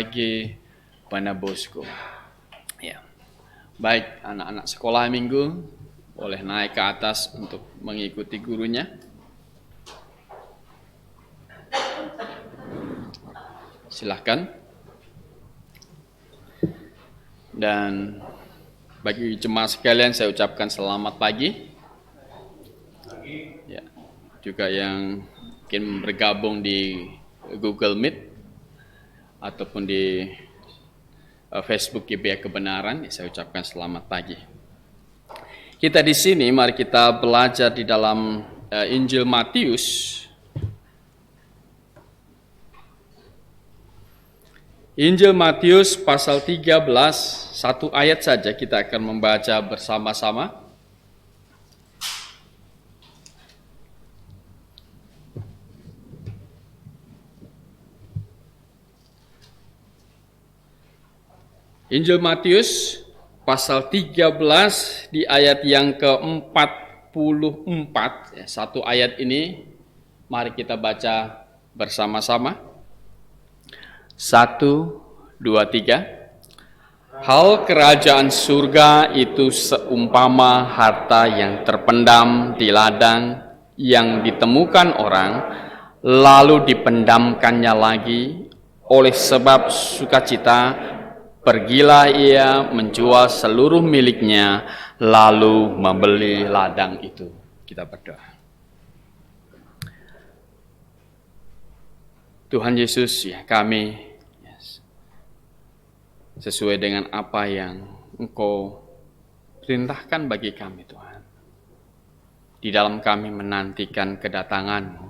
Pagi Pana Bosco. Ya. Baik, anak-anak sekolah minggu boleh naik ke atas untuk mengikuti gurunya. Silahkan. Dan bagi jemaah sekalian saya ucapkan selamat pagi. Ya. Juga yang mungkin bergabung di Google Meet ataupun di Facebook GBA Kebenaran, saya ucapkan selamat pagi. Kita di sini, mari kita belajar di dalam Injil Matius. Injil Matius pasal 13, satu ayat saja kita akan membaca bersama-sama. Injil Matius pasal 13 di ayat yang ke-44, satu ayat ini mari kita baca bersama-sama. 1, 2, 3. Hal kerajaan surga itu seumpama harta yang terpendam di ladang yang ditemukan orang, lalu dipendamkannya lagi. Oleh sebab sukacita, pergilah ia menjual seluruh miliknya, lalu membeli ladang itu. Kita berdoa. Tuhan Yesus, ya kami sesuai dengan apa yang Engkau perintahkan bagi kami, Tuhan. Di dalam kami menantikan kedatangan-Mu,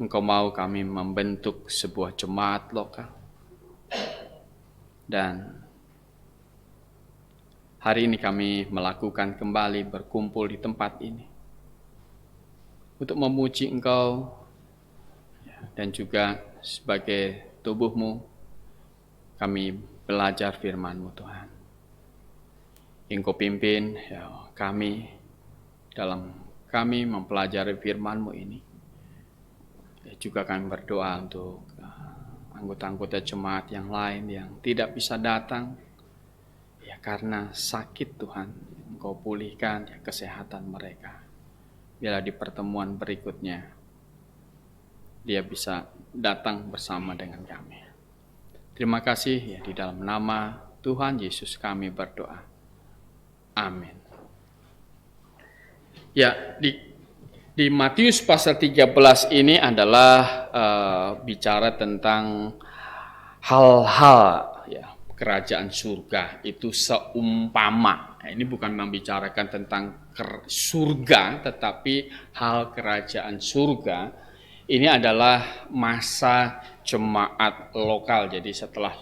Engkau mau kami membentuk sebuah jemaat lokal. Dan hari ini kami melakukan kembali berkumpul di tempat ini untuk memuji Engkau dan juga sebagai tubuh-Mu kami belajar firman-Mu, Tuhan. Engkau pimpin kami dalam kami mempelajari firman-Mu ini. Juga kami berdoa untuk anggota-anggota jemaat yang lain yang tidak bisa datang karena sakit, Tuhan. Engkau pulihkan kesehatan mereka. Biarlah di pertemuan berikutnya dia bisa datang bersama dengan kami. Terima kasih di dalam nama Tuhan Yesus kami berdoa. Amin. Ya, di Matius pasal 13 ini adalah bicara tentang hal-hal kerajaan surga itu seumpama. Ini bukan membicarakan tentang surga, tetapi hal kerajaan surga ini adalah masa jemaat lokal. Jadi setelah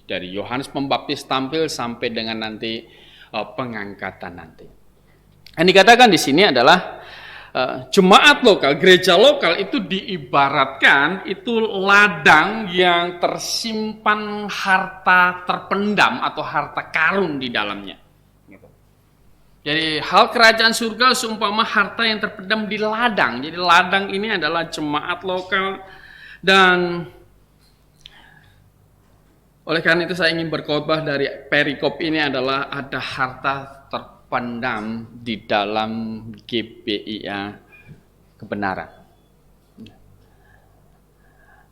dari Yohanes Pembaptis tampil sampai dengan nanti pengangkatan nanti. Yang dikatakan di sini adalah jemaat lokal, gereja lokal itu diibaratkan itu ladang yang tersimpan harta terpendam atau harta karun di dalamnya. Jadi hal kerajaan surga seumpama harta yang terpendam di ladang. Jadi ladang ini adalah jemaat lokal. Dan oleh karena itu saya ingin berkhotbah dari perikop ini adalah ada harta terpendam di dalam GBIA Kebenaran.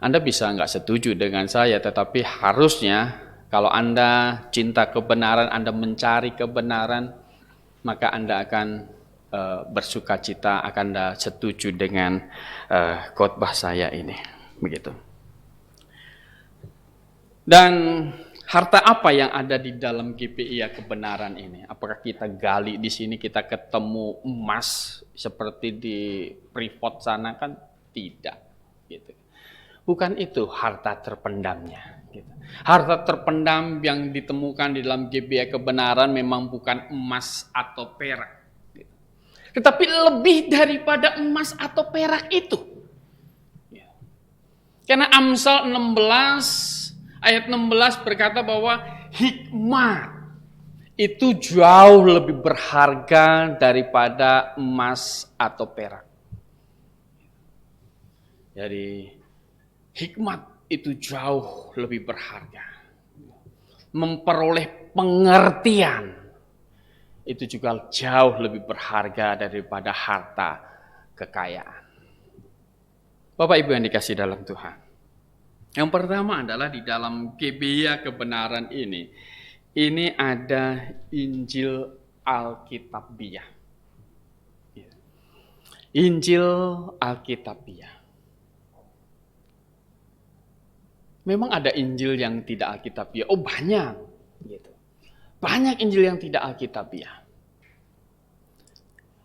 Anda bisa nggak setuju dengan saya, tetapi harusnya kalau Anda cinta kebenaran, Anda mencari kebenaran, maka Anda akan bersuka cita, akan Anda setuju dengan khotbah saya ini, begitu. Dan harta apa yang ada di dalam GPIA Kebenaran ini? Apakah kita gali di sini, kita ketemu emas seperti di Freeport sana? Kan tidak, gitu. Bukan itu harta terpendamnya. Harta terpendam yang ditemukan di dalam GBIA Kebenaran memang bukan emas atau perak. Tetapi lebih daripada emas atau perak itu. Karena Amsal 16, ayat 16 berkata bahwa hikmat itu jauh lebih berharga daripada emas atau perak. Jadi hikmat itu jauh lebih berharga. Memperoleh pengertian itu juga jauh lebih berharga daripada harta kekayaan. Bapak Ibu yang dikasihi dalam Tuhan. Yang pertama adalah di dalam Gebeya kebenaran ini ada Injil Alkitabiah. Injil Alkitabiah. Memang ada Injil yang tidak Alkitabiah. Oh banyak. Gitu. Banyak Injil yang tidak Alkitabiah.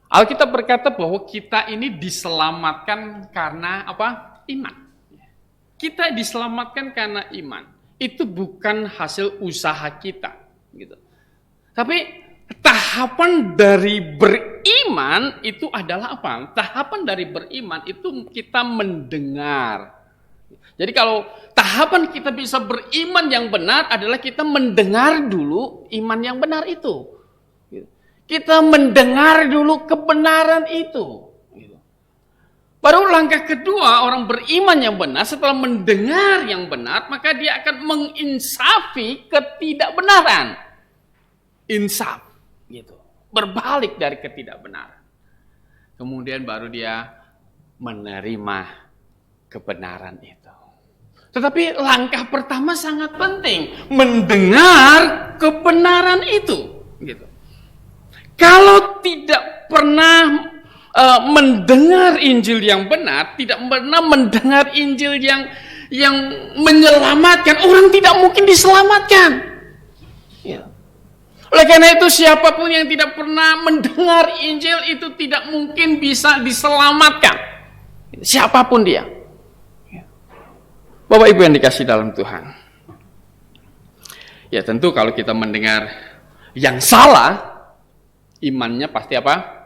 Alkitab berkata bahwa kita ini diselamatkan karena apa? Iman. Kita diselamatkan karena iman. Itu bukan hasil usaha kita. Gitu. Tapi tahapan dari beriman itu adalah apa? Tahapan dari beriman itu kita mendengar. Jadi kalau tahapan kita bisa beriman yang benar adalah kita mendengar dulu iman yang benar itu. Kita mendengar dulu kebenaran itu. Baru langkah kedua orang beriman yang benar setelah mendengar yang benar maka dia akan menginsafi ketidakbenaran. Insaf gitu. Berbalik dari ketidakbenaran. Kemudian baru dia menerima kebenaran itu. Tetapi langkah pertama sangat penting, mendengar kebenaran itu gitu. Kalau tidak pernah mendengar Injil yang benar, tidak pernah mendengar Injil yang menyelamatkan, orang tidak mungkin diselamatkan. Ya. Oleh karena itu siapapun yang tidak pernah mendengar Injil itu tidak mungkin bisa diselamatkan. Siapapun dia. Ya. Bapak Ibu yang dikasihi dalam Tuhan. Ya tentu kalau kita mendengar yang salah, imannya pasti apa?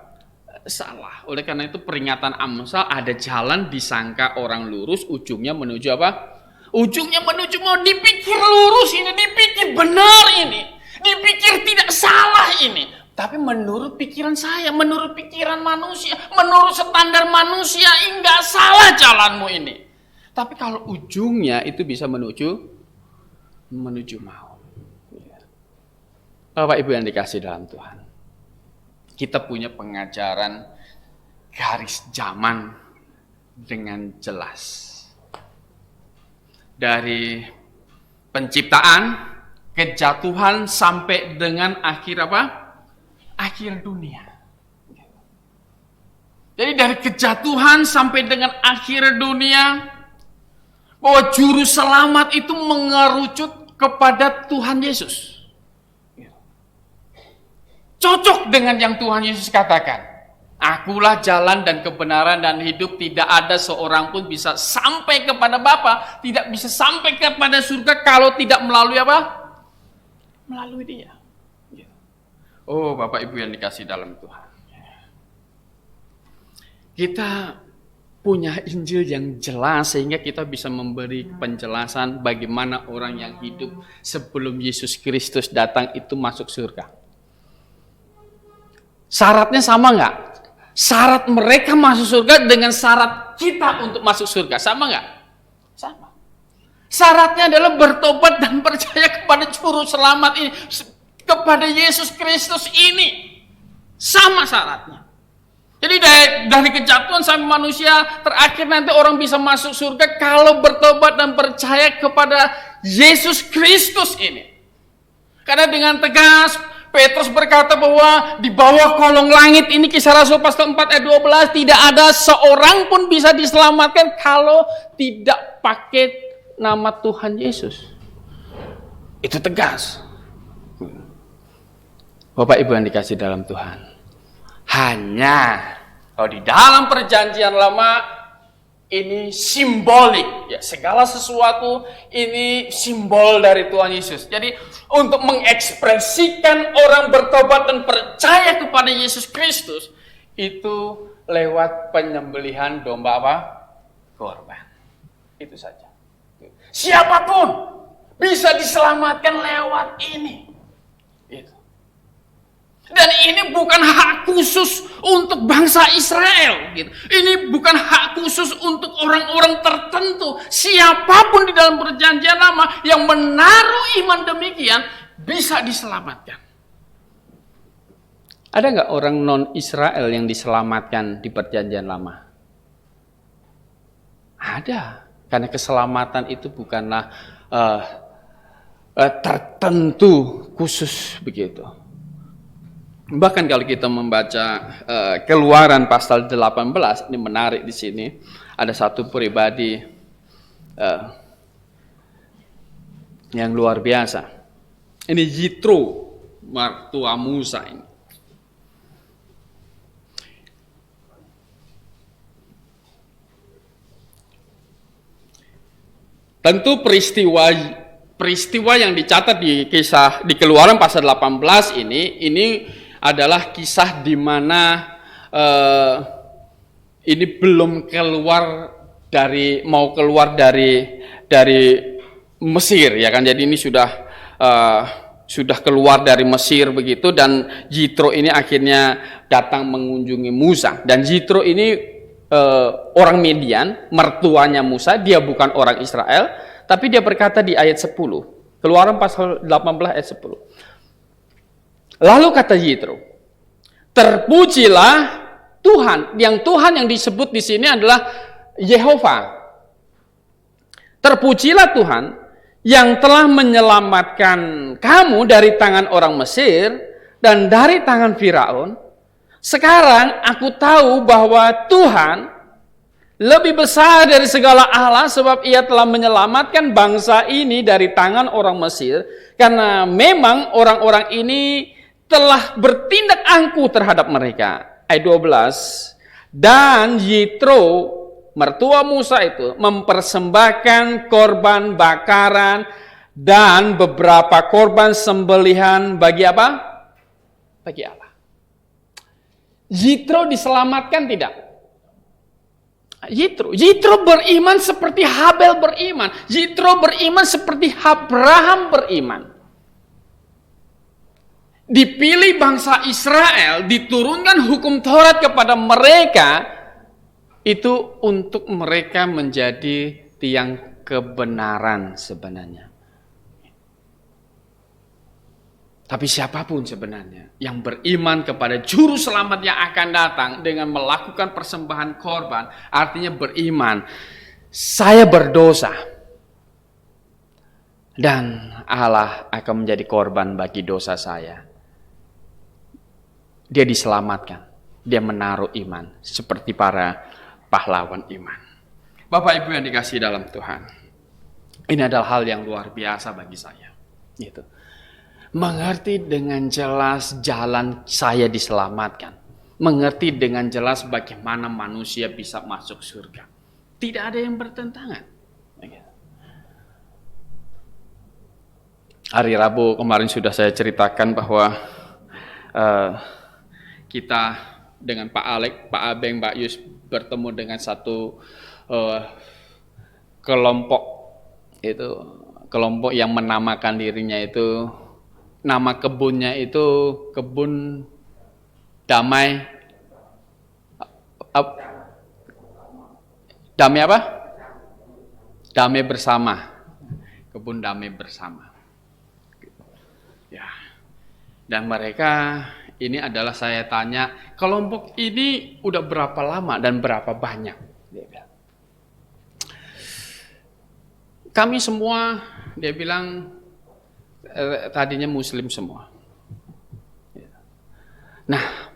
Salah. Oleh karena itu peringatan Amsal ada jalan disangka orang lurus, ujungnya menuju apa? Ujungnya menuju mau dipikir lurus ini, dipikir benar ini, dipikir tidak salah ini. Tapi menurut pikiran saya, menurut pikiran manusia, menurut standar manusia, enggak salah jalanmu ini. Tapi kalau ujungnya itu bisa menuju maut. Bapak Ibu yang dikasihi dalam Tuhan. Kita punya pengajaran garis zaman dengan jelas. Dari penciptaan, kejatuhan sampai dengan akhir apa? Akhir dunia. Jadi dari kejatuhan sampai dengan akhir dunia, bahwa juru selamat itu mengerucut kepada Tuhan Yesus. Cocok dengan yang Tuhan Yesus katakan. Akulah jalan dan kebenaran dan hidup. Tidak ada seorang pun bisa sampai kepada Bapa. Tidak bisa sampai kepada surga kalau tidak melalui apa? Melalui dia. Oh Bapak Ibu yang dikasihi dalam Tuhan. Kita punya Injil yang jelas sehingga kita bisa memberi penjelasan bagaimana orang yang hidup sebelum Yesus Kristus datang itu masuk surga. Syaratnya sama nggak? Syarat mereka masuk surga dengan syarat kita untuk masuk surga. Sama nggak? Sama. Syaratnya adalah bertobat dan percaya kepada Juru Selamat ini. Kepada Yesus Kristus ini. Sama syaratnya. Jadi dari kejatuhan sampai manusia, terakhir nanti orang bisa masuk surga kalau bertobat dan percaya kepada Yesus Kristus ini. Karena dengan tegas, Petrus berkata bahwa di bawah kolong langit ini, Kisah Rasul pasal 4 ayat 12, tidak ada seorang pun bisa diselamatkan kalau tidak pakai nama Tuhan Yesus. Itu tegas. Bapak Ibu yang dikasihi dalam Tuhan. Hanya kalau di dalam perjanjian lama ini simbolik, ya segala sesuatu ini simbol dari Tuhan Yesus. Jadi untuk mengekspresikan orang bertobat dan percaya kepada Yesus Kristus itu lewat penyembelihan domba apa? Korban. Itu saja. Siapapun bisa diselamatkan lewat ini. Itu. Dan ini bukan hak khusus untuk bangsa Israel. Gitu. Ini bukan hak khusus untuk orang-orang tertentu. Siapapun di dalam perjanjian lama yang menaruh iman demikian bisa diselamatkan. Ada nggak orang non-Israel yang diselamatkan di perjanjian lama? Ada. Karena keselamatan itu bukanlah tertentu khusus begitu. Bahkan kalau kita membaca Keluaran pasal 18, ini menarik di sini. Ada satu pribadi yang luar biasa. Ini Yitro, mertua Musa ini. Tentu peristiwa yang dicatat di kisah di Keluaran pasal 18 ini adalah kisah di mana ini belum mau keluar dari Mesir ya kan. Jadi ini sudah keluar dari Mesir begitu, dan Yitro ini akhirnya datang mengunjungi Musa, dan Yitro ini orang Midian, mertuanya Musa. Dia bukan orang Israel, tapi dia berkata di ayat 10, Keluaran pasal 18 ayat 10. Lalu kata Yitro, terpujilah Tuhan. Tuhan yang disebut di sini adalah Yehova. Terpujilah Tuhan yang telah menyelamatkan kamu dari tangan orang Mesir dan dari tangan Firaun. Sekarang aku tahu bahwa Tuhan lebih besar dari segala Allah, sebab ia telah menyelamatkan bangsa ini dari tangan orang Mesir, karena memang orang-orang ini telah bertindak angkuh terhadap mereka. Ayat 12. Dan Yitro, mertua Musa itu, mempersembahkan korban bakaran dan beberapa korban sembelihan bagi apa? Bagi Allah. Yitro diselamatkan tidak? Yitro beriman seperti Habel beriman. Yitro beriman seperti Abraham beriman. Dipilih bangsa Israel, diturunkan hukum Taurat kepada mereka, itu untuk mereka menjadi tiang kebenaran sebenarnya. Tapi siapapun sebenarnya yang beriman kepada juru selamat yang akan datang dengan melakukan persembahan korban, artinya beriman, saya berdosa dan Allah akan menjadi korban bagi dosa saya. Dia diselamatkan, dia menaruh iman seperti para pahlawan iman. Bapak Ibu yang dikasihi dalam Tuhan, ini adalah hal yang luar biasa bagi saya. Gitu. Mengerti dengan jelas jalan saya diselamatkan. Mengerti dengan jelas bagaimana manusia bisa masuk surga. Tidak ada yang bertentangan. Hari Rabu kemarin sudah saya ceritakan bahwa kita dengan Pak Alek, Pak Abeng, Pak Yus bertemu dengan satu kelompok yang menamakan dirinya itu, nama kebunnya itu kebun damai. Damai apa? Damai bersama. Kebun damai bersama. Ya. Dan mereka ini adalah, saya tanya, kelompok ini udah berapa lama dan berapa banyak? Dia bilang. Kami semua, dia bilang, tadinya Muslim semua. Nah,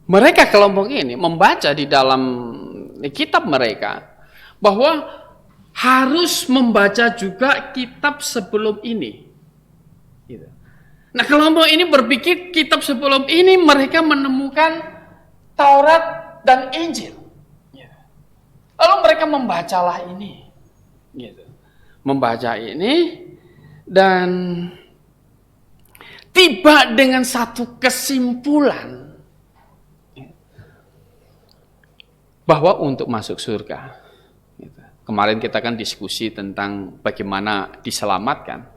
mereka kelompok ini membaca di dalam kitab mereka bahwa harus membaca juga kitab sebelum ini. Nah, kelompok ini berpikir kitab sebelum ini mereka menemukan Taurat dan Injil. Lalu mereka membacalah ini. Membaca ini dan tiba dengan satu kesimpulan bahwa untuk masuk surga, kemarin kita kan diskusi tentang bagaimana diselamatkan.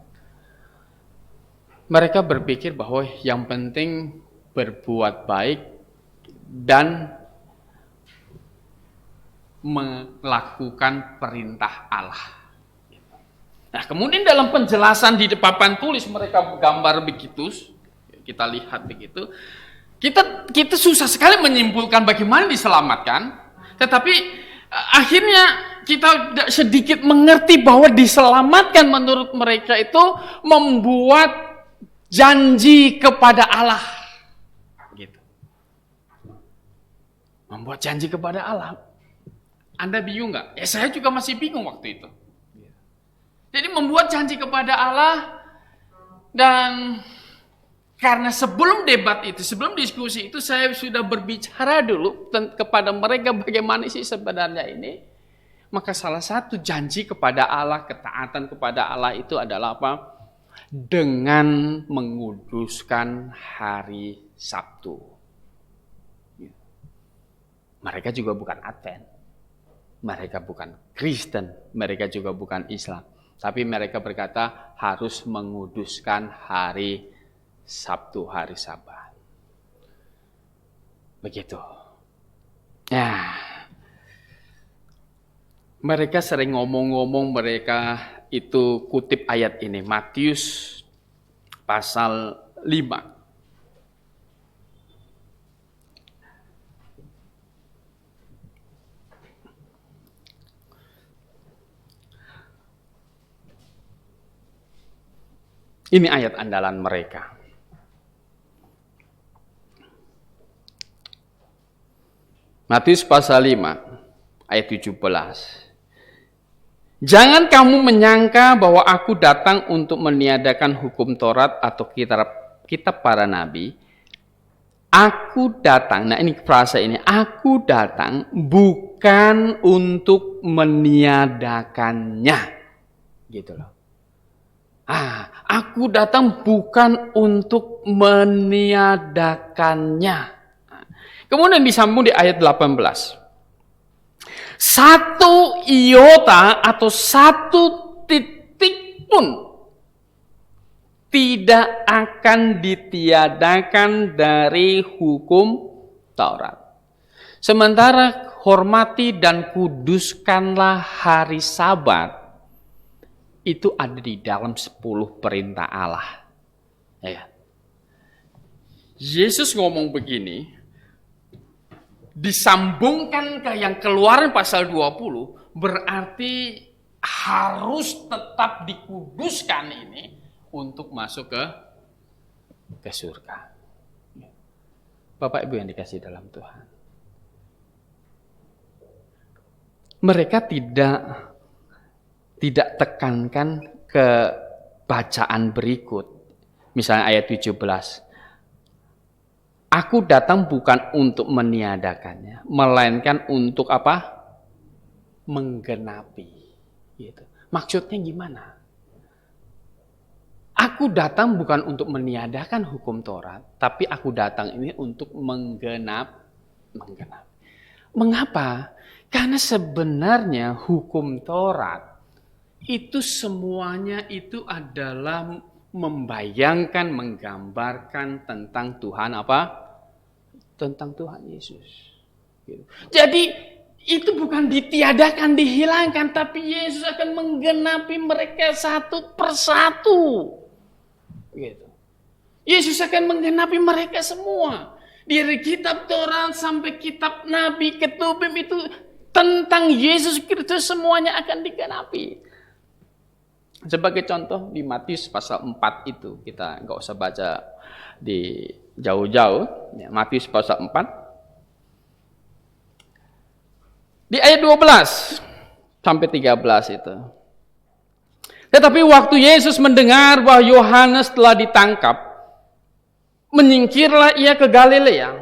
Mereka berpikir bahwa yang penting berbuat baik, dan melakukan perintah Allah. Nah, kemudian dalam penjelasan di papan tulis mereka gambar begitu, kita lihat begitu, kita susah sekali menyimpulkan bagaimana diselamatkan, tetapi akhirnya kita sedikit mengerti bahwa diselamatkan menurut mereka itu membuat janji kepada Allah. Gitu. Membuat janji kepada Allah. Anda bingung nggak? Ya saya juga masih bingung waktu itu. Jadi membuat janji kepada Allah, dan karena sebelum debat itu, sebelum diskusi itu saya sudah berbicara dulu kepada mereka bagaimana sih sebenarnya ini. Maka salah satu janji kepada Allah, ketaatan kepada Allah itu adalah apa? Dengan menguduskan hari Sabtu. Mereka juga bukan Advent. Mereka bukan Kristen. Mereka juga bukan Islam. Tapi mereka berkata harus menguduskan hari Sabtu, hari Sabat. Begitu. Nah, mereka sering ngomong-ngomong, mereka itu kutip ayat ini, Matius pasal 5. Ini ayat andalan mereka. Matius pasal 5, ayat 17. Jangan kamu menyangka bahwa aku datang untuk meniadakan hukum Taurat atau kitab para nabi. Aku datang, nah ini frasa ini, aku datang bukan untuk meniadakannya. Gitu loh. Aku datang bukan untuk meniadakannya. Kemudian disambung di ayat 18. Satu iota atau satu titik pun tidak akan ditiadakan dari hukum Taurat. Sementara hormati dan kuduskanlah hari Sabat, itu ada di dalam 10 perintah Allah. Ya. Yesus ngomong begini, disambungkan ke yang Keluaran pasal 20, berarti harus tetap dikuduskan ini untuk masuk ke surga. Bapak Ibu yang dikasihi dalam Tuhan. Mereka tidak tekankan ke bacaan berikut. Misalnya ayat 17. Aku datang bukan untuk meniadakannya, melainkan untuk apa? Menggenapi. Gitu. Maksudnya gimana? Aku datang bukan untuk meniadakan hukum Taurat, tapi aku datang ini untuk menggenapi. Mengapa? Karena sebenarnya hukum Taurat itu semuanya itu adalah membayangkan, menggambarkan tentang Tuhan apa? Tentang Tuhan Yesus. Gitu. Jadi itu bukan ditiadakan, dihilangkan, tapi Yesus akan menggenapi mereka satu persatu. Gitu. Yesus akan menggenapi mereka semua. Dari kitab Taurat sampai kitab Nabi, Ketubim itu tentang Yesus Kristus semuanya akan digenapi. Sebagai contoh di Matius pasal 4 itu, kita nggak usah baca di jauh-jauh, ya, Matius pasal 4. Di ayat 12 sampai 13 itu. Tetapi waktu Yesus mendengar bahwa Yohanes telah ditangkap, menyingkirlah ia ke Galilea.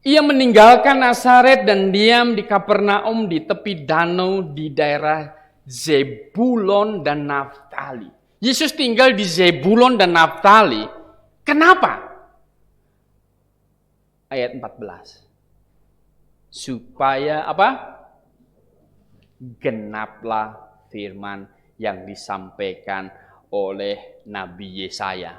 Ia meninggalkan Nazaret dan diam di Kapernaum di tepi danau di daerah Zebulon dan Naftali. Yesus tinggal di Zebulon dan Naftali. Kenapa? Ayat 14. Supaya apa? Genaplah firman yang disampaikan oleh Nabi Yesaya.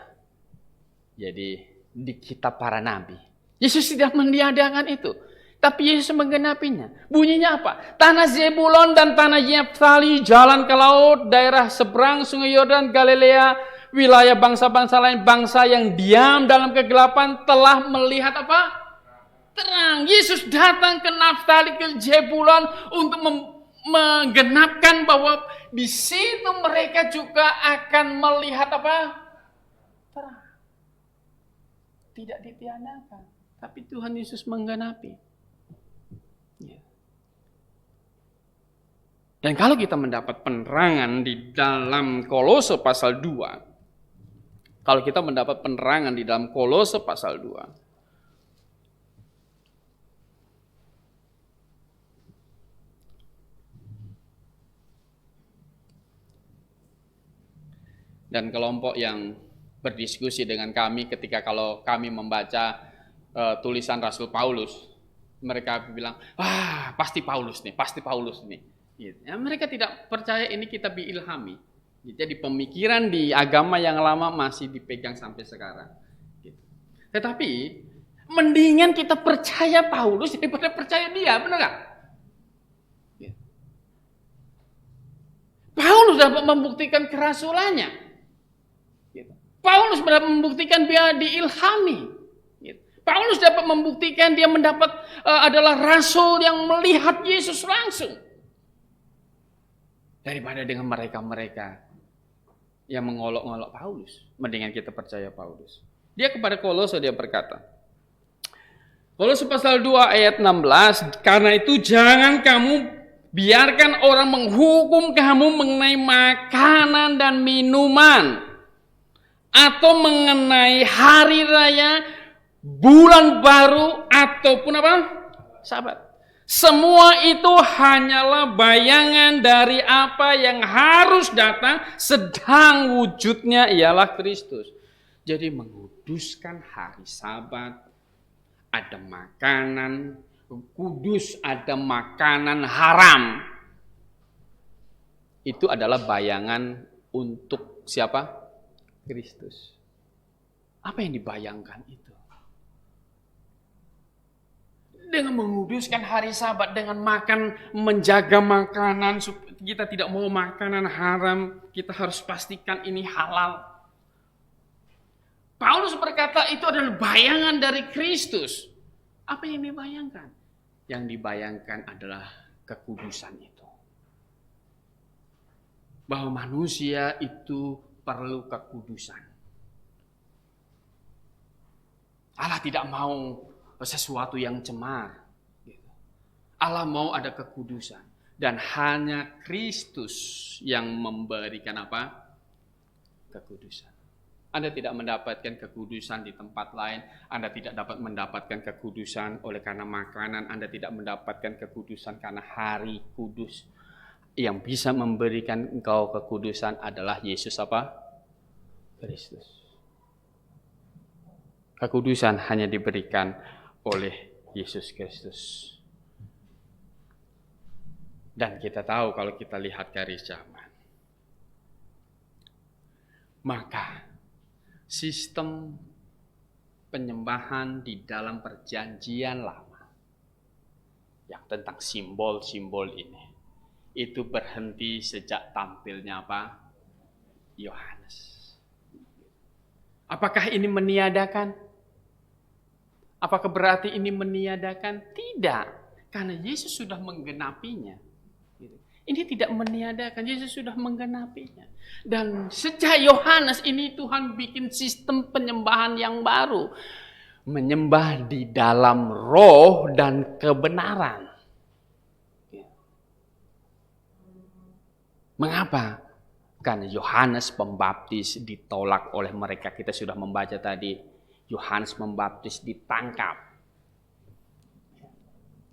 Jadi di kitab para nabi. Yesus tidak meniadakan itu, tapi Yesus menggenapinya. Bunyinya apa? Tanah Zebulon dan tanah Naftali, jalan ke laut, daerah seberang Sungai Yordan, Galilea, wilayah bangsa-bangsa lain, bangsa yang diam dalam kegelapan telah melihat apa? Terang. Yesus datang ke Naftali, ke Zebulon untuk menggenapkan bahwa di situ mereka juga akan melihat apa? Terang. Tidak ditiadakan, tapi Tuhan Yesus menggenapi. Ya. Dan kalau kita mendapat penerangan di dalam Kolose pasal 2, kalau kita mendapat penerangan di dalam Kolose pasal 2, dan kelompok yang berdiskusi dengan kami ketika kalau kami membaca tulisan Rasul Paulus, mereka bilang, wah pasti Paulus nih. Gitu. Ya, mereka tidak percaya ini kitab diilhami. Jadi pemikiran di agama yang lama masih dipegang sampai sekarang. Gitu. Tetapi mendingan kita percaya Paulus daripada percaya dia, benar nggak? Gitu. Paulus dapat membuktikan kerasulannya. Paulus dapat membuktikan dia diilhami. Paulus dapat membuktikan dia mendapat adalah rasul yang melihat Yesus langsung. Daripada dengan mereka-mereka yang mengolok-olok Paulus. Mendingan kita percaya Paulus. Dia kepada Kolose dia berkata. Kolose pasal 2 ayat 16. Karena itu jangan kamu biarkan orang menghukum kamu mengenai makanan dan minuman. Atau mengenai hari raya, bulan baru, ataupun apa? Sabat. Semua itu hanyalah bayangan dari apa yang harus datang, sedang wujudnya ialah Kristus. Jadi menguduskan hari Sabat, ada makanan kudus, ada makanan haram. Itu adalah bayangan untuk siapa? Kristus. Apa yang dibayangkan itu? Dengan menguduskan hari Sabat, dengan menjaga makanan, kita tidak mau makanan haram, kita harus pastikan ini halal. Paulus berkata itu adalah bayangan dari Kristus. Apa yang dibayangkan? Yang dibayangkan adalah kekudusan itu. Bahwa manusia itu perlu kekudusan. Allah tidak mau sesuatu yang cemar. Allah mau ada kekudusan. Dan hanya Kristus yang memberikan apa? Kekudusan. Anda tidak mendapatkan kekudusan di tempat lain. Anda tidak dapat mendapatkan kekudusan oleh karena makanan. Anda tidak mendapatkan kekudusan karena hari kudus. Yang bisa memberikan engkau kekudusan adalah Yesus apa? Kristus. Kekudusan hanya diberikan oleh Yesus Kristus. Dan kita tahu kalau kita lihat garis zaman. Maka sistem penyembahan di dalam perjanjian lama yang tentang simbol-simbol ini itu berhenti sejak tampilnya apa? Yohanes. Apakah ini meniadakan? Apakah berarti ini meniadakan? Tidak. Karena Yesus sudah menggenapinya. Ini tidak meniadakan, Yesus sudah menggenapinya. Dan sejak Yohanes ini Tuhan bikin sistem penyembahan yang baru. Menyembah di dalam roh dan kebenaran. Mengapa? Karena Yohanes Pembaptis ditolak oleh mereka. Kita sudah membaca tadi. Yohanes Pembaptis ditangkap.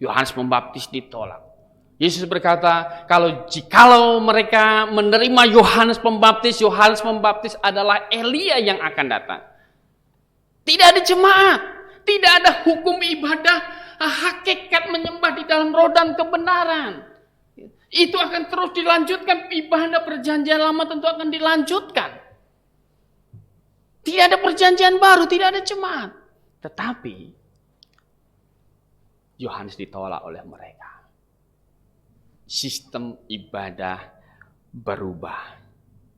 Yohanes Pembaptis ditolak. Yesus berkata, jikalau mereka menerima Yohanes Pembaptis adalah Elia yang akan datang. Tidak ada jemaat. Tidak ada hukum ibadah. Hakikat menyembah di dalam roh dan kebenaran. Itu akan terus dilanjutkan. Ibadah perjanjian lama tentu akan dilanjutkan. Tidak ada perjanjian baru, tidak ada jemaat. Tetapi Yohanes ditolak oleh mereka. Sistem ibadah berubah.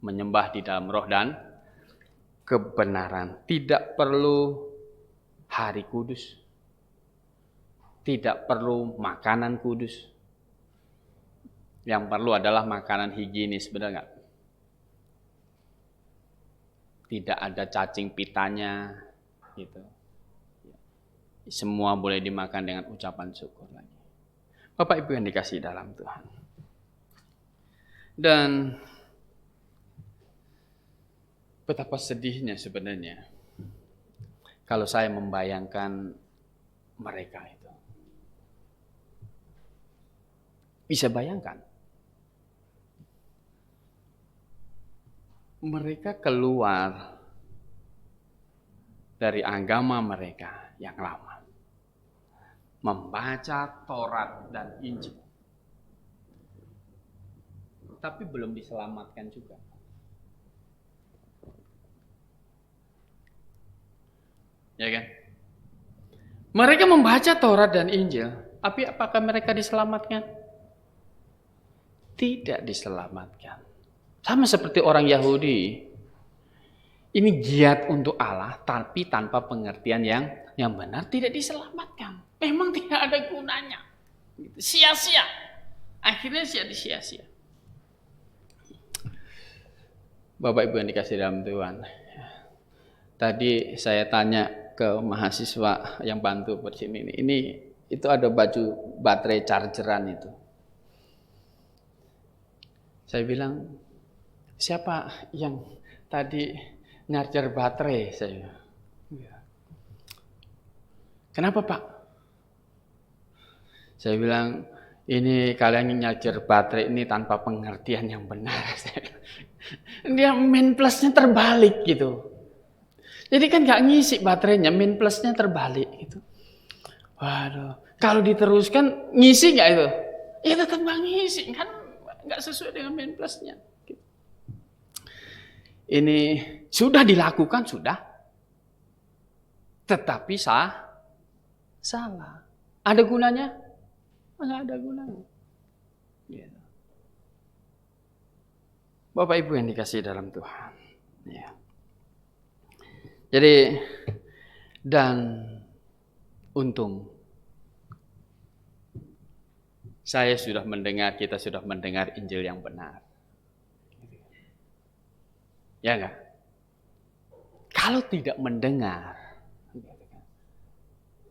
Menyembah di dalam roh dan kebenaran. Tidak perlu hari kudus. Tidak perlu makanan kudus. Yang perlu adalah makanan higienis, benar nggak? Tidak ada cacing pitanya, gitu. Semua boleh dimakan dengan ucapan syukur lagi. Bapak Ibu yang dikasihi dalam Tuhan. Dan betapa sedihnya sebenarnya kalau saya membayangkan mereka itu. Bisa bayangkan. Mereka keluar dari agama mereka yang lama. Membaca Taurat dan Injil. Tapi belum diselamatkan juga. Ya kan? Mereka membaca Taurat dan Injil, tapi apakah mereka diselamatkan? Tidak diselamatkan. Sama seperti orang Yahudi. Ini giat untuk Allah, tapi tanpa pengertian yang benar, tidak diselamatkan. Memang tidak ada gunanya. Sia-sia. Akhirnya sia-sia. Bapak Ibu yang dikasihi dalam Tuhan. Tadi saya tanya ke mahasiswa yang bantu bersini ini itu ada baju baterai chargeran itu. Saya bilang, siapa yang tadi nyarger baterai? Saya. Kenapa Pak? Saya bilang, ini kalian nyarger baterai ini tanpa pengertian yang benar. Dia min plusnya terbalik gitu. Jadi kan gak ngisi baterainya, min plusnya terbalik gitu. Waduh, kalau diteruskan ngisi gak itu? Ya tetap gak ngisi, kan gak sesuai dengan min plusnya. Ini sudah dilakukan, sudah. Tetapi salah. Ada gunanya? Nggak ada gunanya. Bapak Ibu yang dikasihi dalam Tuhan. Ya. Jadi, dan untung kita sudah mendengar Injil yang benar. Ya enggak? Kalau tidak mendengar,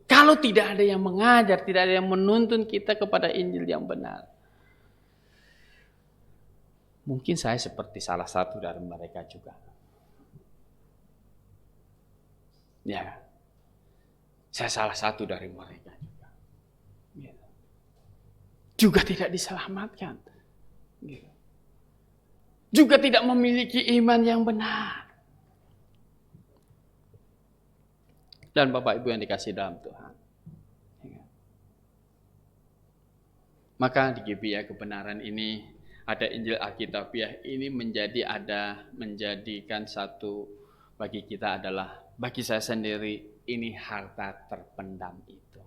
kalau tidak ada yang mengajar, tidak ada yang menuntun kita kepada Injil yang benar, mungkin saya seperti salah satu dari mereka juga. Ya, saya salah satu dari mereka juga. Juga tidak diselamatkan. Juga tidak memiliki iman yang benar. Dan Bapak Ibu yang dikasihi dalam Tuhan. Maka di GBI kebenaran ini ada Injil Alkitabiah ini menjadikan satu bagi kita adalah, bagi saya sendiri, ini harta terpendam itu.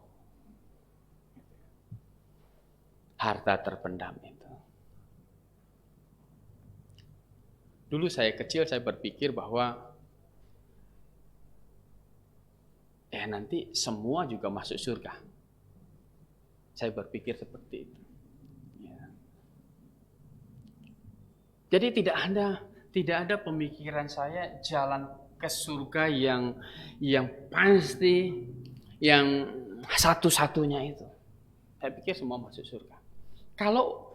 Harta terpendam itu. Dulu saya kecil, saya berpikir bahwa nanti semua juga masuk surga. Saya berpikir seperti itu. Ya. Jadi tidak ada pemikiran saya jalan ke surga yang pasti, yang satu-satunya itu. Saya pikir semua masuk surga.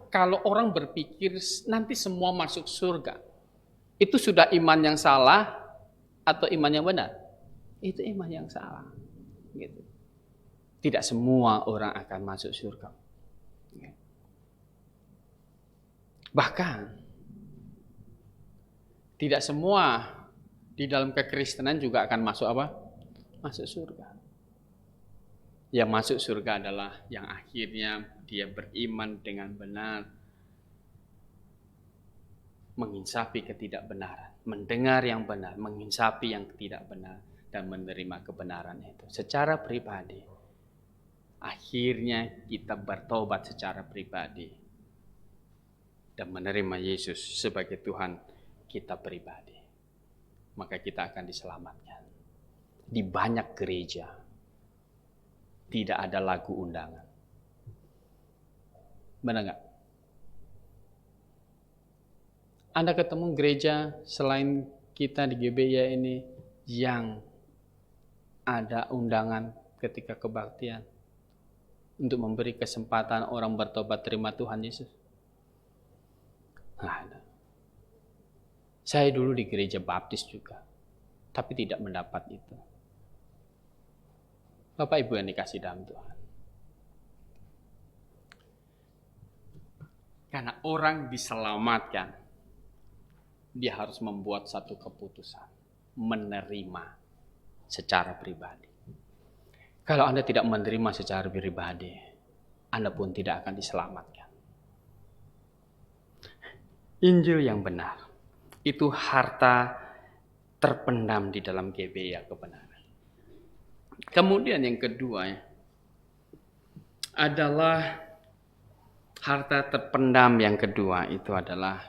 Kalau orang berpikir nanti semua masuk surga, itu sudah iman yang salah atau iman yang benar? Itu iman yang salah. Gitu. Tidak semua orang akan masuk surga. Bahkan tidak semua di dalam kekristenan juga akan masuk apa? Masuk surga. Yang masuk surga adalah yang akhirnya dia beriman dengan benar. menginsafi ketidakbenaran, mendengar yang benar, menginsafi yang tidak benar, dan menerima kebenaran itu. Secara pribadi, akhirnya kita bertobat secara pribadi dan menerima Yesus sebagai Tuhan kita pribadi. Maka kita akan diselamatkan. Di banyak gereja, tidak ada lagu undangan. Benar nggak? Anda ketemu gereja selain kita di GBI ini yang ada undangan ketika kebaktian untuk memberi kesempatan orang bertobat terima Tuhan Yesus? Nggak ada. Saya dulu di gereja baptis juga, tapi tidak mendapat itu. Bapak Ibu yang dikasih dalam Tuhan. Karena orang diselamatkan, dia harus membuat satu keputusan, menerima secara pribadi. Kalau Anda tidak menerima secara pribadi, Anda pun tidak akan diselamatkan. Injil yang benar, itu harta terpendam di dalam GBI kebenaran. Kemudian yang kedua adalah harta terpendam yang kedua itu adalah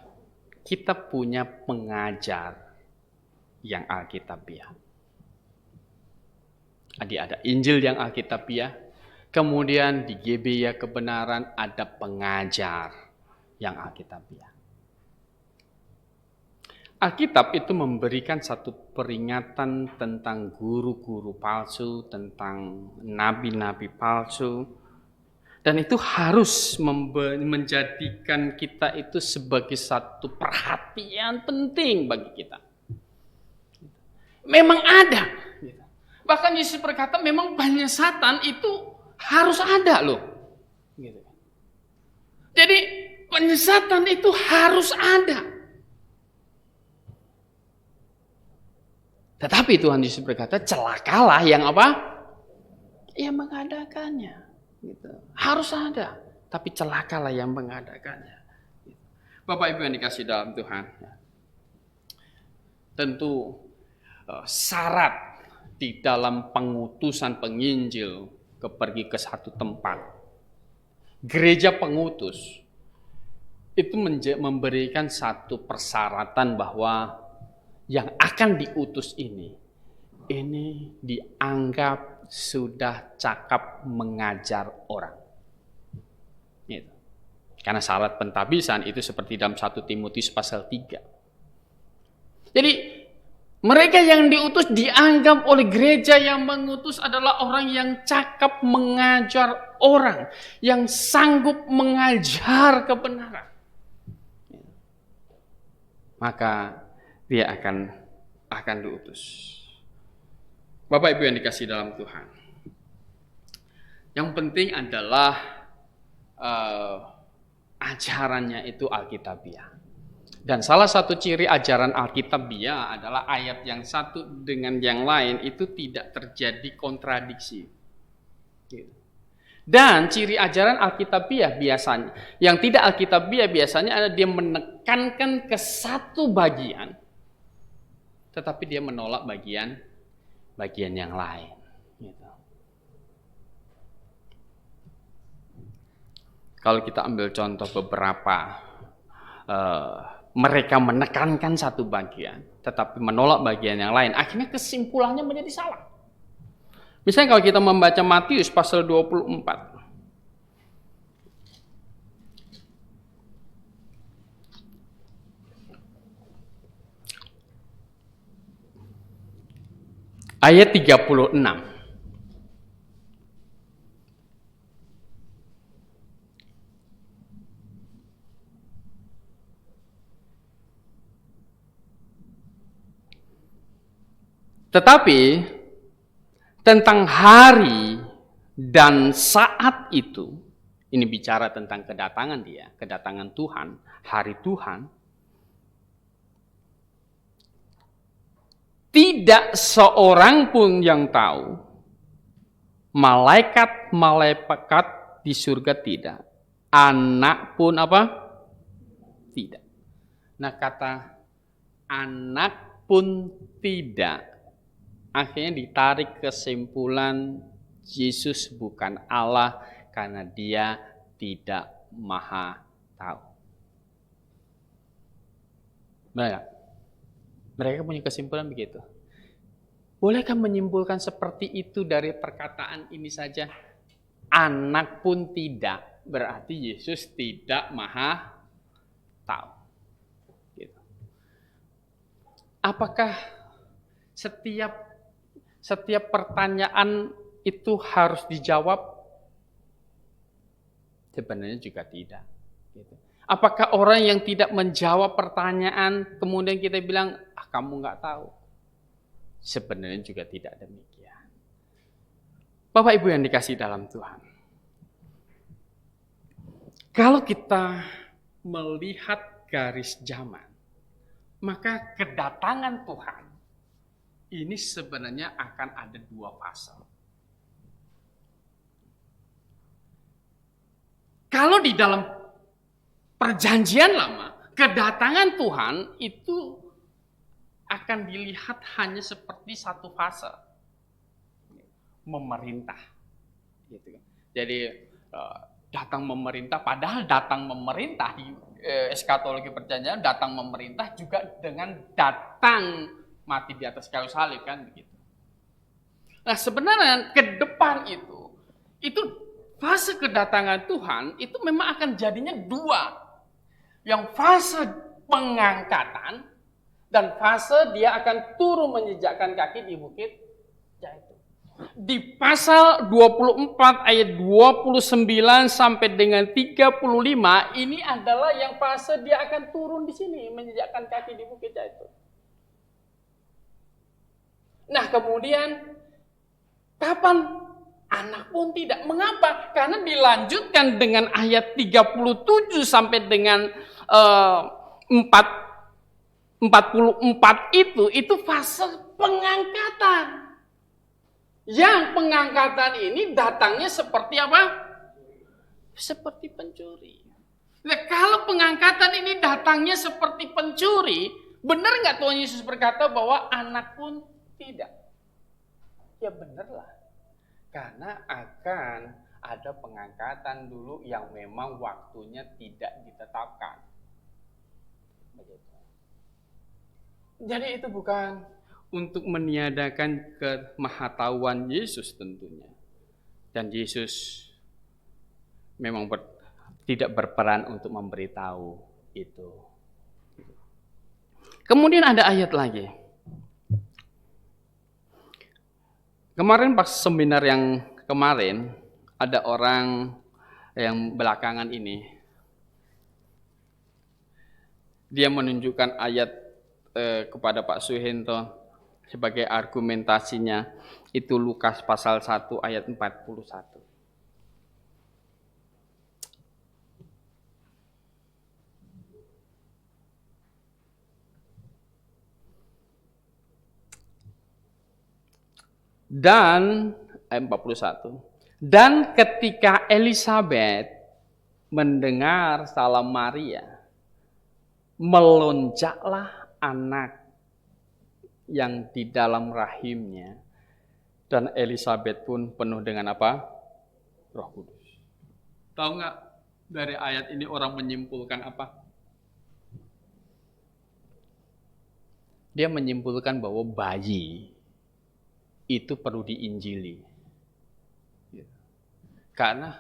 kita punya pengajar yang alkitabiah. Ada Injil yang alkitabiah, kemudian di GBI kebenaran ada pengajar yang alkitabiah. Alkitab itu memberikan satu peringatan tentang guru-guru palsu, tentang nabi-nabi palsu. Dan itu harus menjadikan kita itu sebagai satu perhatian penting bagi kita. Memang ada. Bahkan Yesus berkata memang penyesatan itu harus ada loh. Jadi penyesatan itu harus ada. Tetapi Tuhan Yesus berkata celakalah yang apa? Yang mengadakannya. Gitu. Harus ada, tapi celakalah yang mengadakannya. Bapak Ibu yang dikasih dalam Tuhan, tentu syarat di dalam pengutusan penginjil pergi ke satu tempat, gereja pengutus itu memberikan satu persyaratan bahwa yang akan diutus ini dianggap sudah cakap mengajar orang. Gitu. Karena syarat pentabisan itu seperti dalam 1 Timotius pasal 3. Jadi mereka yang diutus dianggap oleh gereja yang mengutus adalah orang yang cakap mengajar orang, yang sanggup mengajar kebenaran. Maka dia akan diutus. Bapak Ibu yang dikasih dalam Tuhan. Yang penting adalah ajarannya itu alkitabiah. Dan salah satu ciri ajaran alkitabiah adalah ayat yang satu dengan yang lain itu tidak terjadi kontradiksi. Dan ciri ajaran alkitabiah biasanya, yang tidak alkitabiah biasanya adalah dia menekankan ke satu bagian, tetapi dia menolak bagian yang lain. Gitu. Kalau kita ambil contoh beberapa, mereka menekankan satu bagian, tetapi menolak bagian yang lain, akhirnya kesimpulannya menjadi salah. Misalnya kalau kita membaca Matius pasal 24. Ayat 36. Tetapi tentang hari dan saat itu, ini bicara tentang kedatangan dia, kedatangan Tuhan, hari Tuhan, tidak seorang pun yang tahu, malaikat di surga tidak, anak pun apa? Tidak. Nah, kata anak pun tidak, akhirnya ditarik kesimpulan Yesus bukan Allah karena dia tidak maha tahu. Mereka punya kesimpulan begitu. Bolehkah menyimpulkan seperti itu dari perkataan ini saja? Anak pun tidak, berarti Yesus tidak maha tahu. Gitu. Apakah setiap pertanyaan itu harus dijawab? Sebenarnya juga tidak. Gitu. Apakah orang yang tidak menjawab pertanyaan kemudian kita bilang, kamu nggak tahu? Sebenarnya juga tidak demikian. Bapak Ibu yang dikasihi dalam Tuhan. Kalau kita melihat garis zaman, maka kedatangan Tuhan ini sebenarnya akan ada dua fase. Kalau di dalam perjanjian lama, kedatangan Tuhan itu akan dilihat hanya seperti satu fase. Memerintah. Gitu. Jadi datang memerintah, padahal datang memerintah di eskatologi perjanjian, datang memerintah juga dengan datang mati di atas kayu salib kan begitu. Nah, sebenarnya ke depan itu fase kedatangan Tuhan itu memang akan jadinya dua. Yang fase pengangkatan dan fase dia akan turun menjejakkan kaki di bukit Zaitun. Di pasal 24 ayat 29 sampai dengan 35 ini adalah yang fase dia akan turun di sini menjejakkan kaki di bukit Zaitun. Nah, kemudian kapan? Anak pun tidak. Mengapa? Karena dilanjutkan dengan ayat 37 sampai dengan 44 itu fase pengangkatan. Yang pengangkatan ini datangnya seperti apa? Seperti pencuri. Nah, kalau pengangkatan ini datangnya seperti pencuri, benar nggak Tuhan Yesus berkata bahwa anak pun tidak? Ya benarlah. Karena akan ada pengangkatan dulu yang memang waktunya tidak ditetapkan. Begitu. Jadi itu bukan untuk meniadakan kemahatauan Yesus tentunya. Dan Yesus memang tidak berperan untuk memberitahu itu. Kemudian ada ayat lagi. Kemarin pas seminar yang kemarin, ada orang yang belakangan ini, dia menunjukkan ayat kepada Pak Suhento sebagai argumentasinya, itu Lukas pasal 1 ayat 41. Dan ayat 41. Dan ketika Elisabet mendengar salam Maria, melonjaklah anak yang di dalam rahimnya, dan Elisabet pun penuh dengan apa? Roh Kudus. Tahu nggak dari ayat ini orang menyimpulkan apa? Dia menyimpulkan bahwa bayi itu perlu diinjili. Karena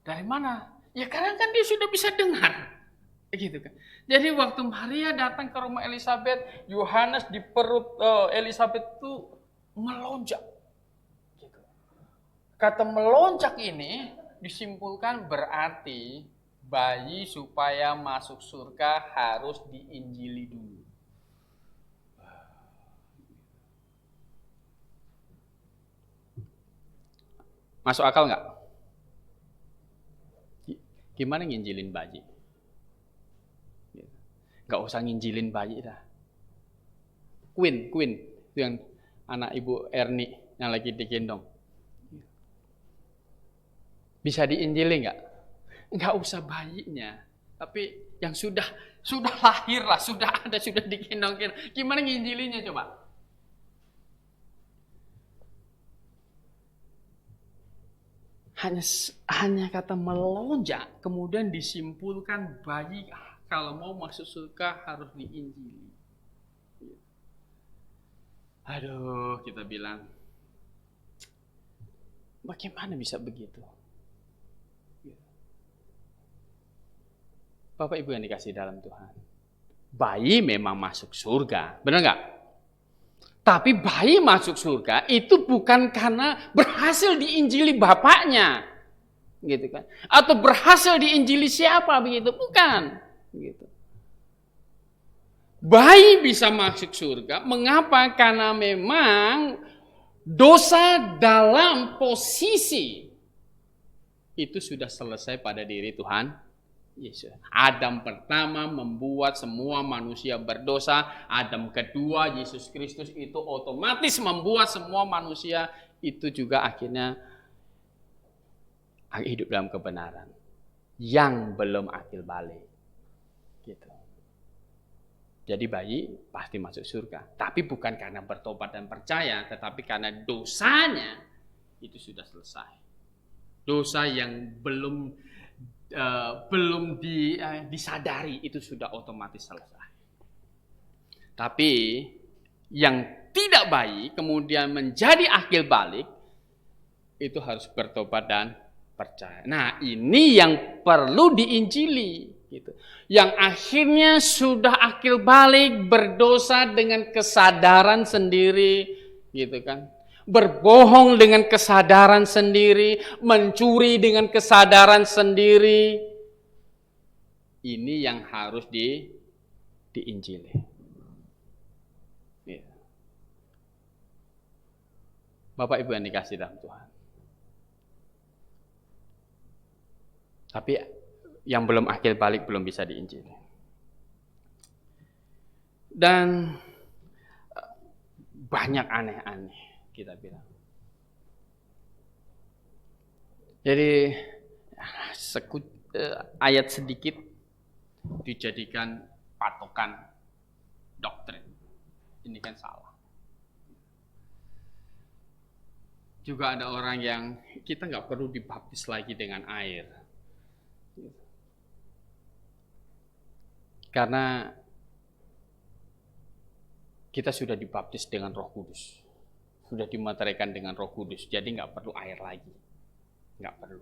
dari mana? Ya karena kan dia sudah bisa dengar. Gitu kan. Jadi waktu Maria datang ke rumah Elisabet, Yohanes di perut Elisabet itu melonjak. Gitu. Kata melonjak ini disimpulkan berarti bayi supaya masuk surga harus diinjili dulu. Masuk akal nggak? Gimana nginjilin bayi? Nggak usah nginjilin bayi dah. Queen itu yang anak Ibu Erni yang lagi digendong. Bisa diinjili nggak? Nggak usah bayinya. Tapi yang sudah lahir lah, sudah ada, sudah digendong-gendong. Gimana nginjilinya coba? Hanya kata melonjak, kemudian disimpulkan bayi kalau mau masuk surga harus diinjili. Aduh, kita bilang, bagaimana bisa begitu? Bapak Ibu yang dikasih dalam Tuhan, bayi memang masuk surga, benar nggak? Tapi bayi masuk surga itu bukan karena berhasil diinjili bapaknya, gitu kan? Atau berhasil diinjili siapa begitu? Bukan, gitu. Bayi bisa masuk surga, mengapa? Karena memang dosa dalam posisi itu sudah selesai pada diri Tuhan Yesus. Adam pertama membuat semua manusia berdosa. Adam kedua, Yesus Kristus, itu otomatis membuat semua manusia itu juga akhirnya hidup dalam kebenaran. Yang belum akil balik. Gitu. Jadi bayi pasti masuk surga. Tapi bukan karena bertobat dan percaya, tetapi karena dosanya itu sudah selesai. Dosa yang belum disadari itu sudah otomatis selesai. Tapi yang tidak baik kemudian menjadi akil balik itu harus bertobat dan percaya. Nah, ini yang perlu diinjili gitu. Yang akhirnya sudah akil balik, berdosa dengan kesadaran sendiri gitu kan. Berbohong dengan kesadaran sendiri, mencuri dengan kesadaran sendiri. Ini yang harus diinjili. Ya. Bapak Ibu yang dikasih dalam Tuhan. Tapi yang belum akil balik belum bisa diinjili. Dan banyak aneh-aneh kita bilang. Jadi ayat sedikit dijadikan patokan doktrin. Ini kan salah. Juga ada orang yang kita nggak perlu dibaptis lagi dengan air. Karena kita sudah dibaptis dengan Roh Kudus. Sudah dimateraikan dengan Roh Kudus, jadi nggak perlu air lagi, nggak perlu.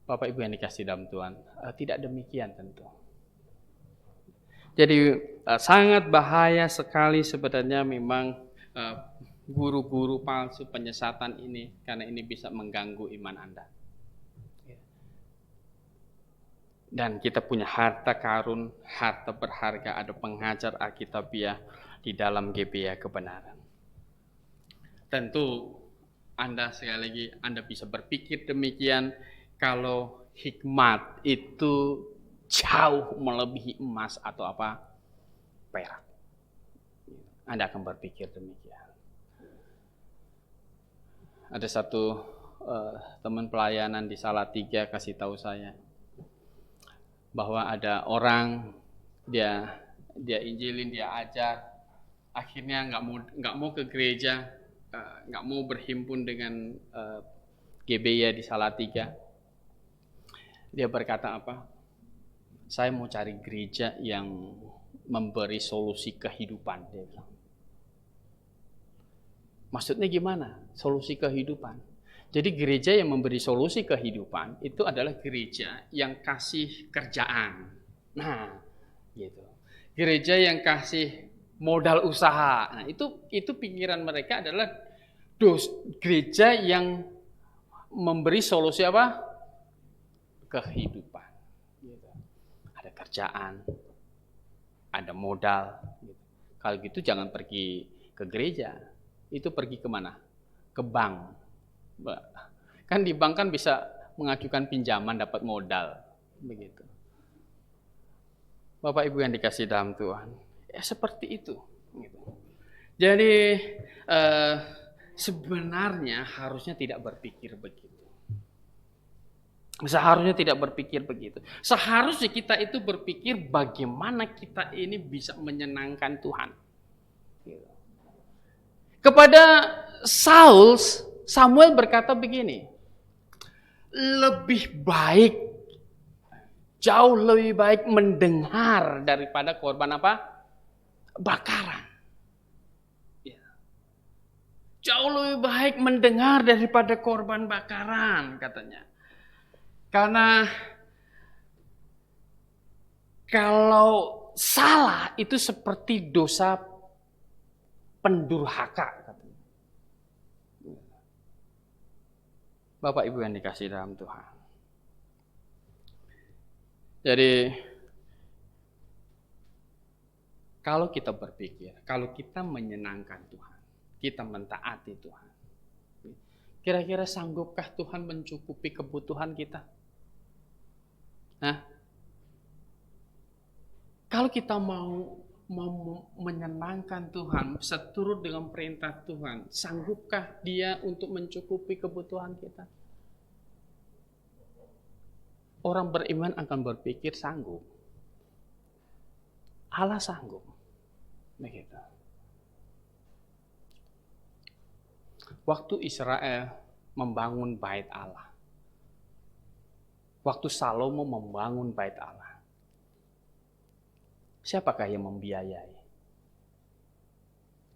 Bapak Ibu yang dikasih dalam Tuhan, tidak demikian tentu. Jadi sangat bahaya sekali sebenarnya memang guru-guru palsu penyesatan ini, karena ini bisa mengganggu iman Anda. Dan kita punya harta karun, harta berharga, ada pengajar Alkitabiah di dalam GBA kebenaran. Tentu Anda sekali lagi Anda bisa berpikir demikian kalau hikmat itu jauh melebihi emas atau apa perak. Anda akan berpikir demikian. Ada satu teman pelayanan di Salatiga kasih tahu saya bahwa ada orang dia injilin, dia ajar, akhirnya nggak mau ke gereja. Nggak mau berhimpun dengan GBI di Salatiga. Dia berkata apa? Saya mau cari gereja yang memberi solusi kehidupan, dia bilang. Maksudnya gimana? Solusi kehidupan. Jadi gereja yang memberi solusi kehidupan itu adalah gereja yang kasih kerjaan. Nah, gitu. Gereja yang kasih modal usaha. Nah, itu pikiran mereka adalah gereja yang memberi solusi apa? Kehidupan. Gitu. Ada kerjaan, ada modal. Gitu. Kalau gitu jangan pergi ke gereja. Itu pergi kemana? Ke bank. Kan di bank kan bisa mengajukan pinjaman dapat modal. Begitu. Bapak Ibu yang dikasih dalam Tuhan. Ya seperti itu. Gitu. Jadi sebenarnya harusnya tidak berpikir begitu. Seharusnya tidak berpikir begitu. Seharusnya kita itu berpikir bagaimana kita ini bisa menyenangkan Tuhan. Kepada Samuel berkata begini, lebih baik, jauh lebih baik mendengar daripada korban apa? Bakaran. Jauh lebih baik mendengar daripada korban bakaran, katanya. Karena kalau salah itu seperti dosa pendurhaka, katanya. Bapak Ibu yang dikasih dalam Tuhan. Jadi kalau kita berpikir, kalau kita menyenangkan Tuhan, kita mentaati Tuhan, kira-kira sanggupkah Tuhan mencukupi kebutuhan kita? Nah, kalau kita mau menyenangkan Tuhan, seturut dengan perintah Tuhan, sanggupkah Dia untuk mencukupi kebutuhan kita? Orang beriman akan berpikir sanggup. Allah sanggup. Begitu. Waktu Israel membangun bait Allah, waktu Salomo membangun bait Allah, siapakah yang membiayai?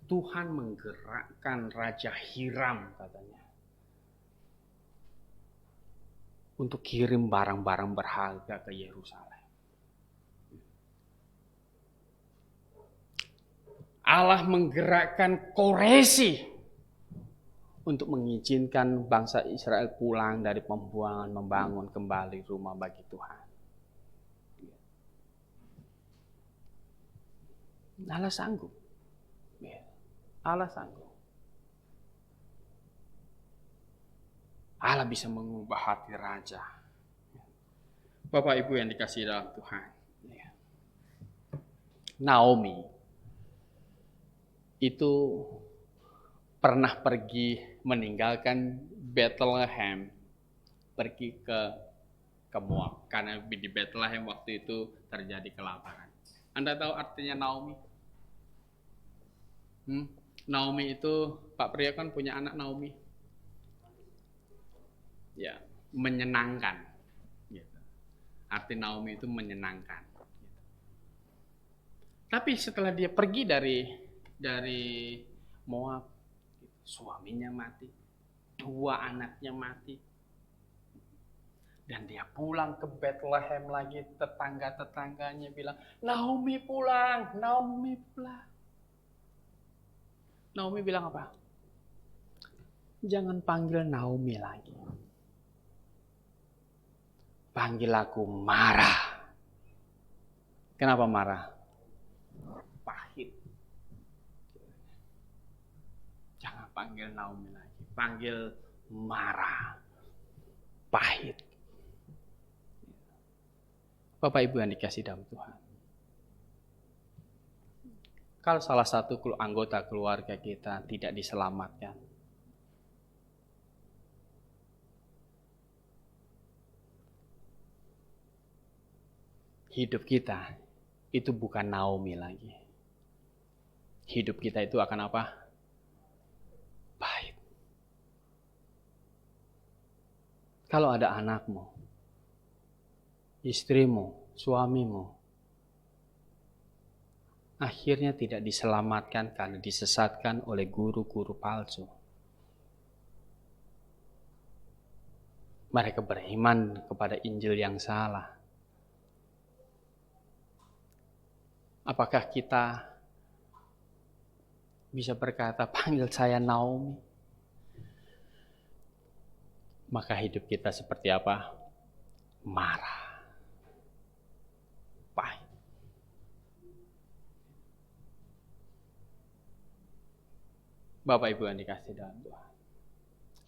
Tuhan menggerakkan Raja Hiram, katanya, untuk kirim barang-barang berharga ke Yerusalem. Allah menggerakkan Koresi untuk mengizinkan bangsa Israel pulang dari pembuangan, membangun kembali rumah bagi Tuhan. Allah sanggup. Allah sanggup. Allah bisa mengubah hati raja. Bapak Ibu yang dikasihi dalam Tuhan. Naomi itu pernah pergi meninggalkan Bethlehem, pergi ke Moab, karena di Bethlehem waktu itu terjadi kelaparan. Anda tahu artinya Naomi? Naomi itu, Pak Priya kan punya anak Naomi. Ya, menyenangkan. Gitu. Arti Naomi itu menyenangkan. Gitu. Tapi setelah dia pergi dari Moab, suaminya mati, 2 anaknya mati, dan dia pulang ke Bethlehem lagi. Tetangga-tetangganya bilang, Naomi pulang, Naomi pulang. Naomi bilang apa? Jangan panggil Naomi lagi. Panggil aku Mara. Kenapa marah? Pahit. Jangan panggil Naomi lagi. Panggil Mara. Pahit. Bapak Ibu yang dikasih dalam Tuhan. Kalau salah satu anggota keluarga kita tidak diselamatkan, hidup kita itu bukan Naomi lagi. Hidup kita itu akan apa? Pahit. Kalau ada anakmu, istrimu, suamimu, akhirnya tidak diselamatkan karena disesatkan oleh guru-guru palsu. Mereka beriman kepada Injil yang salah. Apakah kita bisa berkata, panggil saya Naomi? Maka hidup kita seperti apa? Marah. Pahit. Bapak Ibu yang dikasih dalam Tuhan.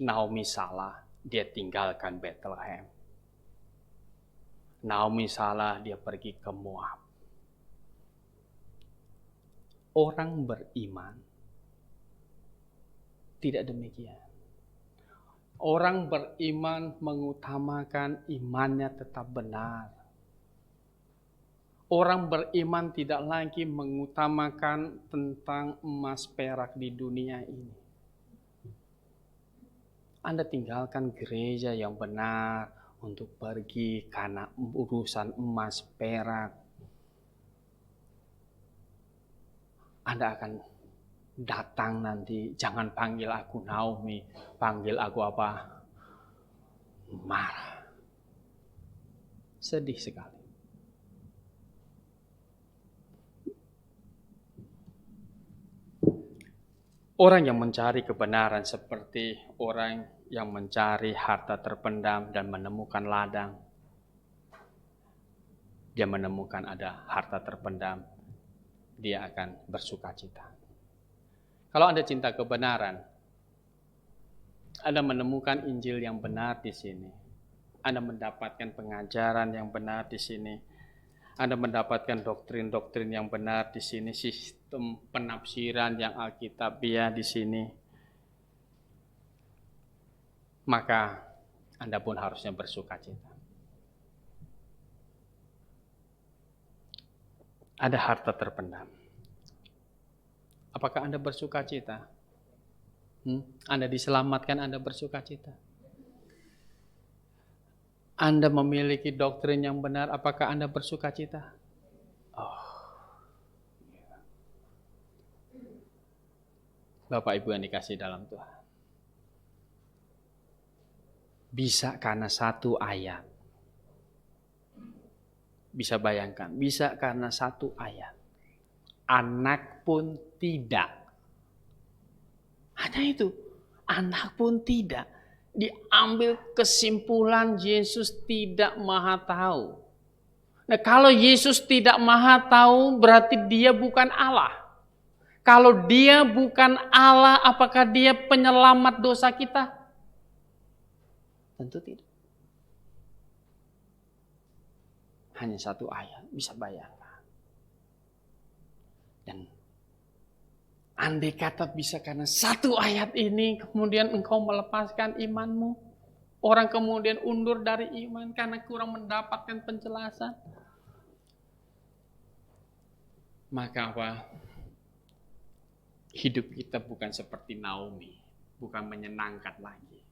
Naomi salah, dia tinggalkan Bethlehem. Naomi salah, dia pergi ke Moab. Orang beriman tidak demikian. Orang beriman mengutamakan imannya tetap benar. Orang beriman tidak lagi mengutamakan tentang emas perak di dunia ini. Anda tinggalkan gereja yang benar untuk pergi karena urusan emas perak. Anda akan datang nanti, jangan panggil aku Naomi, panggil aku apa? Marah. Sedih sekali. Orang yang mencari kebenaran seperti orang yang mencari harta terpendam dan menemukan ladang. Dia menemukan ada harta terpendam, dia akan bersukacita. Kalau Anda cinta kebenaran, Anda menemukan Injil yang benar di sini. Anda mendapatkan pengajaran yang benar di sini. Anda mendapatkan doktrin-doktrin yang benar di sini, sistem penafsiran yang alkitabiah di sini. Maka Anda pun harusnya bersukacita. Ada harta terpendam. Apakah Anda bersukacita? Anda diselamatkan, Anda bersukacita. Anda memiliki doktrin yang benar, apakah Anda bersukacita? Bapak Ibu yang dikasih dalam Tuhan. Bisa karena satu ayat. Bisa bayangkan, bisa karena satu ayat. Anak pun tidak. Hanya itu, anak pun tidak. Diambil kesimpulan Yesus tidak maha tahu. Nah, kalau Yesus tidak maha tahu, berarti dia bukan Allah. Kalau dia bukan Allah, apakah dia penyelamat dosa kita? Tentu tidak. Hanya satu ayat, bisa bayangkan. Dan andai kata bisa karena satu ayat ini, kemudian engkau melepaskan imanmu. Orang kemudian undur dari iman karena kurang mendapatkan penjelasan. Maka apa? Hidup kita bukan seperti Naomi, bukan menyenangkan lagi.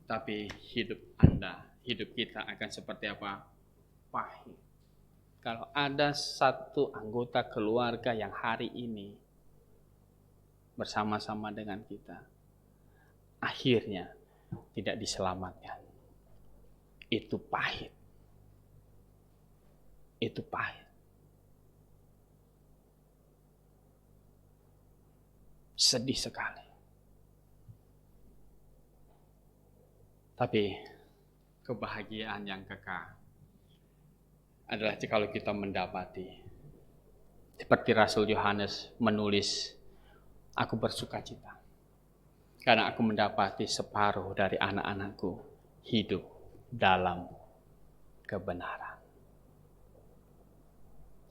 Tapi hidup Anda, hidup kita akan seperti apa? Pahit. Kalau ada satu anggota keluarga yang hari ini bersama-sama dengan kita, akhirnya tidak diselamatkan. Itu pahit. Itu pahit. Sedih sekali. Tapi kebahagiaan yang kekal adalah kalau kita mendapati seperti Rasul Yohanes menulis, aku bersukacita karena aku mendapati separuh dari anak-anakku hidup dalam kebenaran.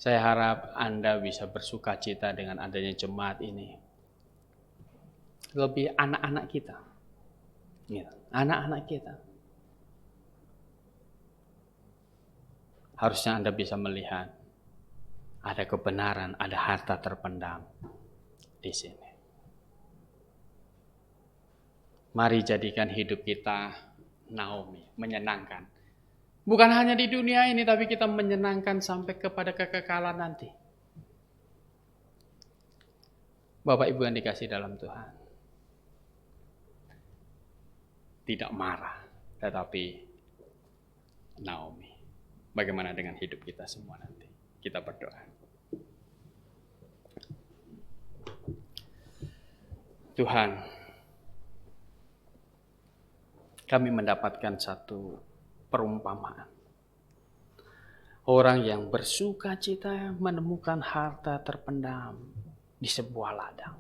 Saya harap Anda bisa bersukacita dengan adanya jemaat ini. Lebih anak-anak kita. Ya, anak-anak kita. Harusnya Anda bisa melihat ada kebenaran, ada harta terpendam di sini. Mari jadikan hidup kita Naomi, menyenangkan. Bukan hanya di dunia ini, tapi kita menyenangkan sampai kepada kekekalan nanti. Bapak Ibu yang dikasih dalam Tuhan. Tidak marah, tetapi Naomi. Bagaimana dengan hidup kita semua nanti? Kita berdoa. Tuhan, kami mendapatkan satu perumpamaan. Orang yang bersukacita menemukan harta terpendam di sebuah ladang.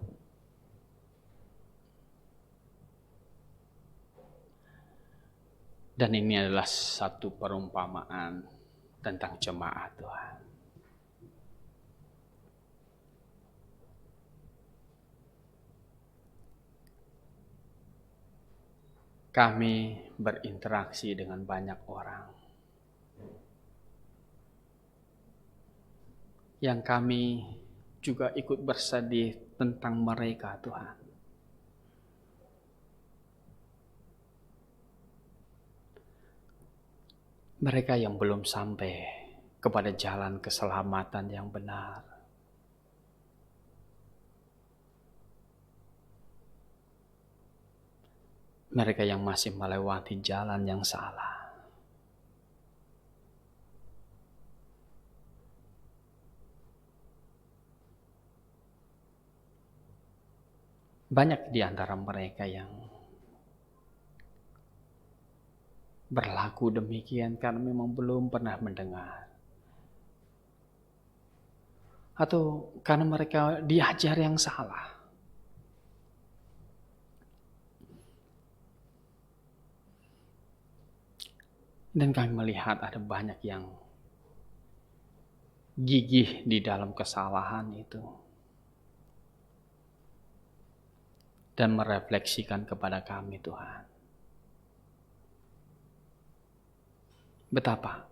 Dan ini adalah satu perumpamaan tentang jemaat Tuhan. kami berinteraksi dengan banyak orang yang kami juga ikut bersedih tentang mereka, Tuhan. Mereka yang belum sampai kepada jalan keselamatan yang benar. Mereka yang masih melewati jalan yang salah. Banyak di antara mereka yang berlaku demikian karena memang belum pernah mendengar. Atau karena mereka diajar yang salah. Dan kami melihat ada banyak yang gigih di dalam kesalahan itu. Dan merefleksikan kepada kami, Tuhan. Betapa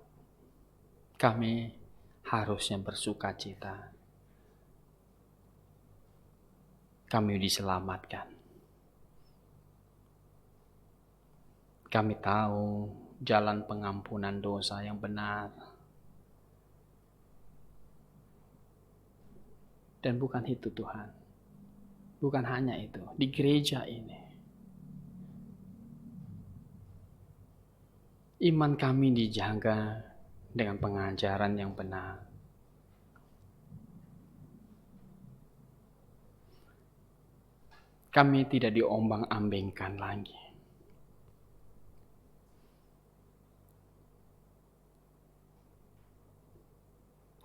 kami harusnya bersuka cita. Kami diselamatkan. Kami tahu jalan pengampunan dosa yang benar. Dan bukan itu, Tuhan. Bukan hanya itu, di gereja ini. Iman kami dijaga dengan pengajaran yang benar. Kami tidak diombang-ambingkan lagi.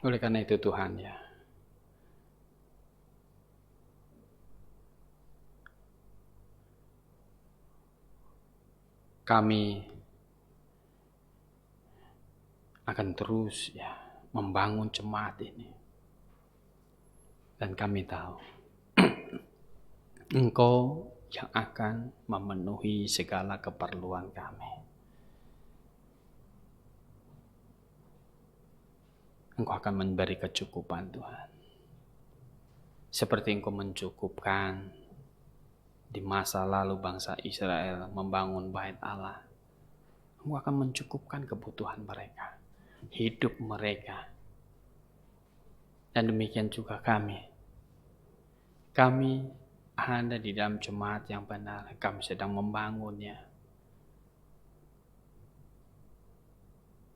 Oleh karena itu Tuhan ya, kami akan terus ya membangun jemaat ini. Dan kami tahu Engkau yang akan memenuhi segala keperluan kami. Engkau akan memberi kecukupan Tuhan. Seperti Engkau mencukupkan di masa lalu bangsa Israel membangun bait Allah. Engkau akan mencukupkan kebutuhan mereka, hidup mereka. Dan demikian juga kami. Kami ada di dalam jemaat yang benar. Kami sedang membangunnya.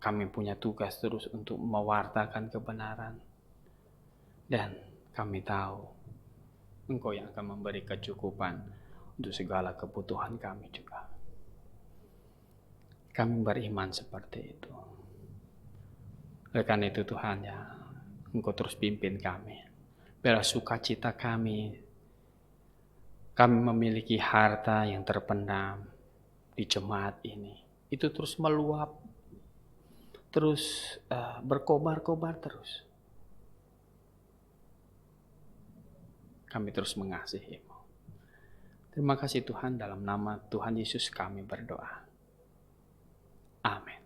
Kami punya tugas terus untuk mewartakan kebenaran. Dan kami tahu Engkau yang akan memberi kecukupan untuk segala kebutuhan kami juga. Kami beriman seperti itu. Oleh karena itu Tuhan ya, Engkau terus pimpin kami. Biarlah sukacita kami memiliki harta yang terpendam di jemaat ini. Itu terus meluap, terus berkobar-kobar terus. Kami terus mengasihi-Mu. Terima kasih Tuhan, dalam nama Tuhan Yesus kami berdoa. Amin.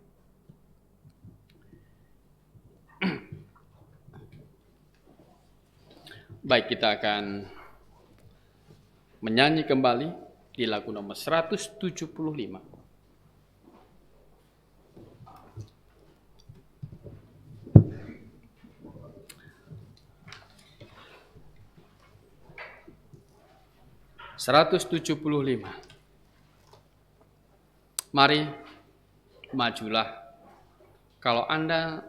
Baik, kita akan menyanyi kembali di lagu nomor 175. Mari majulah. Kalau Anda